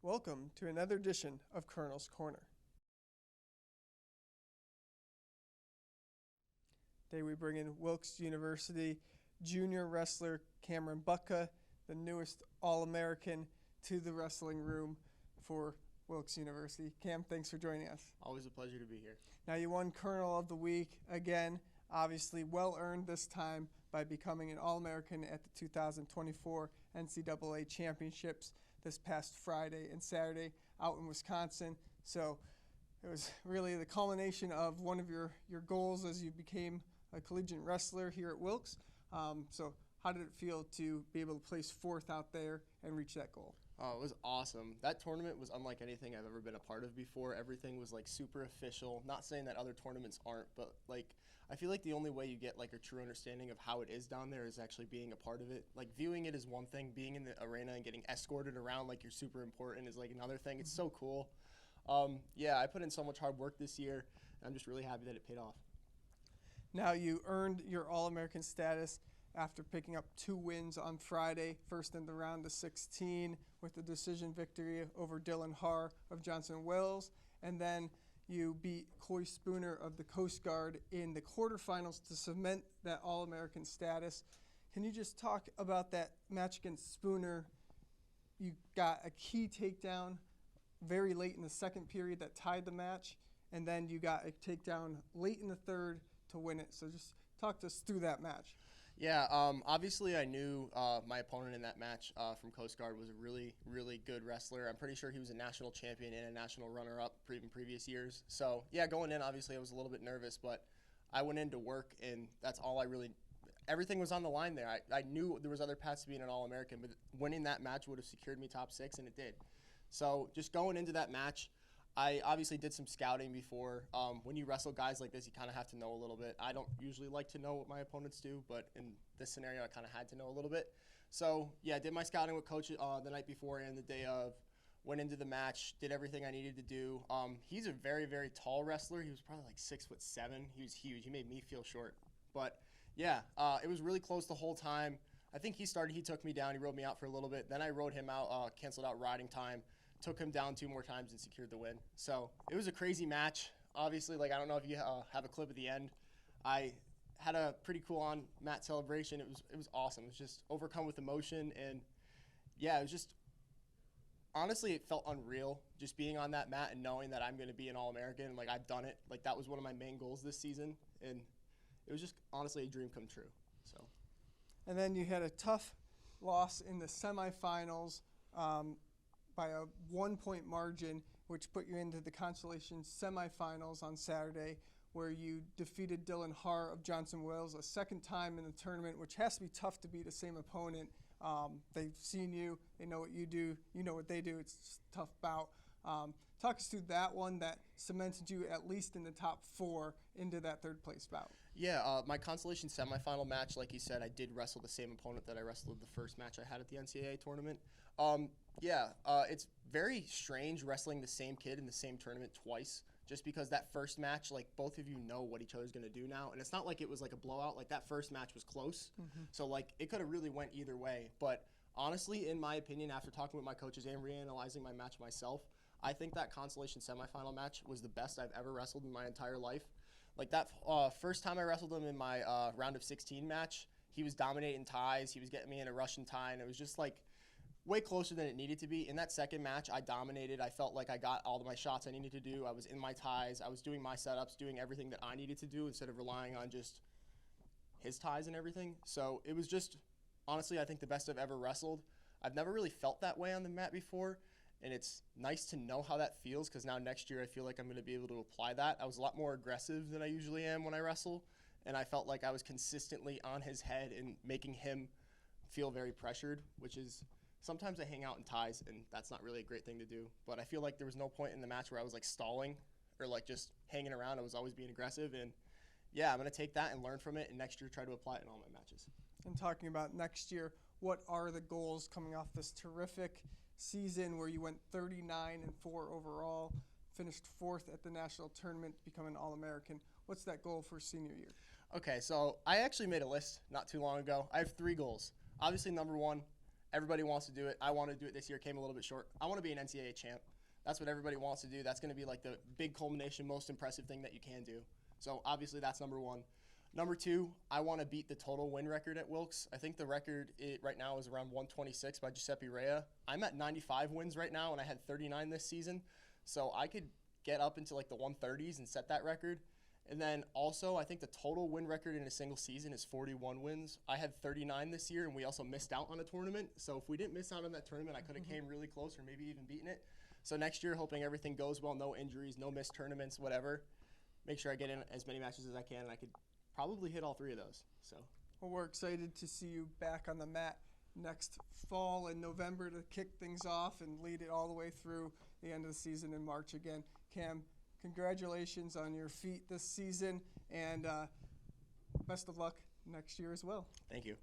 Welcome to another edition of Colonel's Corner. Today we bring in Wilkes University junior wrestler Cameron Butka, the newest All-American to the wrestling room for Wilkes University. Cam, thanks for joining us. Always a pleasure to be here. Now you won Colonel of the Week again, obviously well earned this time by becoming an All-American at the 2024 NCAA Championships this past Friday and Saturday out in Wisconsin. So it was really the culmination of one of your goals as you became a collegiate wrestler here at Wilkes. So how did it feel to be able to place fourth out there and reach that goal? Oh, it was awesome. That tournament was unlike anything I've ever been a part of before. Everything was like super official. Not saying that other tournaments aren't, but like I feel like the only way you get like a true understanding of how it is down there is actually being a part of it. Like viewing it is one thing, being in the arena and getting escorted around like you're super important is like another thing. It's so cool. Yeah, I put in so much hard work this year, and I'm just really happy that it paid off. Now you earned your All-American status after picking up 2 wins on Friday, first in the round of 16 with the decision victory over Dylan Haar of Johnson Wales, and then you beat Coy Spooner of the Coast Guard in the quarterfinals to cement that All-American status. Can you just talk about that match against Spooner? You got a key takedown very late in the second period that tied the match, and then you got a takedown late in the third to win it. So just talk to us through that match. Yeah, obviously I knew my opponent in that match from Coast Guard was a really, really good wrestler. I'm pretty sure he was a national champion and a national runner-up in previous years. So, yeah, going in, obviously I was a little bit nervous, but I went in to work, and that's all I really – everything was on the line there. I knew there was other paths to being an All-American, but winning that match would have secured me top 6, and it did. So just going into that match, I obviously did some scouting before. When you wrestle guys like this, you kind of have to know a little bit. I don't usually like to know what my opponents do, but in this scenario, I kind of had to know a little bit. So, yeah, I did my scouting with Coach the night before and the day of. Went into the match, did everything I needed to do. He's a very, very tall wrestler. He was probably like 6'7". He was huge. He made me feel short. But, yeah, it was really close the whole time. I think he took me down. He rode me out for a little bit. Then I rode him out, canceled out riding time. Took him down 2 more times and secured the win. So it was a crazy match. Obviously, like I don't know if you have a clip at the end. I had a pretty cool on mat celebration. It was awesome. It was just overcome with emotion, and yeah, it was just honestly it felt unreal just being on that mat and knowing that I'm going to be an All-American. Like I've done it. Like that was one of my main goals this season, and it was just honestly a dream come true. So. And then you had a tough loss in the semifinals. By a 1-point margin, which put you into the consolation semifinals on Saturday, where you defeated Dylan Haar of Johnson Wales a second time in the tournament, which has to be tough to beat the same opponent. They've seen you, they know what you do, you know what they do. It's just a tough bout. Talk us through that one that cemented you at least in the top 4 into that third place bout. Yeah, my consolation semifinal match, like you said, I did wrestle the same opponent that I wrestled the first match I had at the NCAA tournament. It's very strange wrestling the same kid in the same tournament twice, just because that first match, like both of you know what each other's going to do now, and it's not like it was like a blowout. Like that first match was close, so like it could have really went either way. But honestly, in my opinion, after talking with my coaches and reanalyzing my match myself, I think that consolation semifinal match was the best I've ever wrestled in my entire life. Like that first time I wrestled him in my round of 16 match, he was dominating ties. He was getting me in a Russian tie, and it was just like way closer than it needed to be. In that second match, I dominated. I felt like I got all of my shots I needed to do. I was in my ties. I was doing my setups, doing everything that I needed to do instead of relying on just his ties and everything. So it was just, honestly, I think the best I've ever wrestled. I've never really felt that way on the mat before, and it's nice to know how that feels because now next year I feel like I'm going to be able to apply that. I was a lot more aggressive than I usually am when I wrestle, and I felt like I was consistently on his head and making him feel very pressured, which is sometimes I hang out in ties, and that's not really a great thing to do. But I feel like there was no point in the match where I was like stalling or like just hanging around. I was always being aggressive, and yeah, I'm going to take that and learn from it, and next year try to apply it in all my matches. And talking about next year, what are the goals coming off this terrific season where you went 39-4 overall, finished 4th at the national tournament to become an All-American? What's that goal for senior year? Okay, so I actually made a list not too long ago. I have 3 goals. Obviously, number 1, Everybody wants to do it. I want to do it this year. Came a little bit short. I want to be an NCAA champ. That's what everybody wants to do. That's going to be like the big culmination, most impressive thing that you can do. So obviously that's number one. Number two, I want to beat the total win record at Wilkes. I think the record right now is around 126 by Giuseppe Rea. I'm at 95 wins right now, and I had 39 this season. So I could get up into like the 130s and set that record. And then also, I think the total win record in a single season is 41 wins. I had 39 this year, and we also missed out on a tournament. So if we didn't miss out on that tournament, I could have came really close or maybe even beaten it. So next year, hoping everything goes well, no injuries, no missed tournaments, whatever. Make sure I get in as many matches as I can, and I could probably hit all three of those. So, well, we're excited to see you back on the mat next fall in November to kick things off and lead it all the way through the end of the season in March again. Cam, congratulations on your feat this season, and best of luck next year as well. Thank you.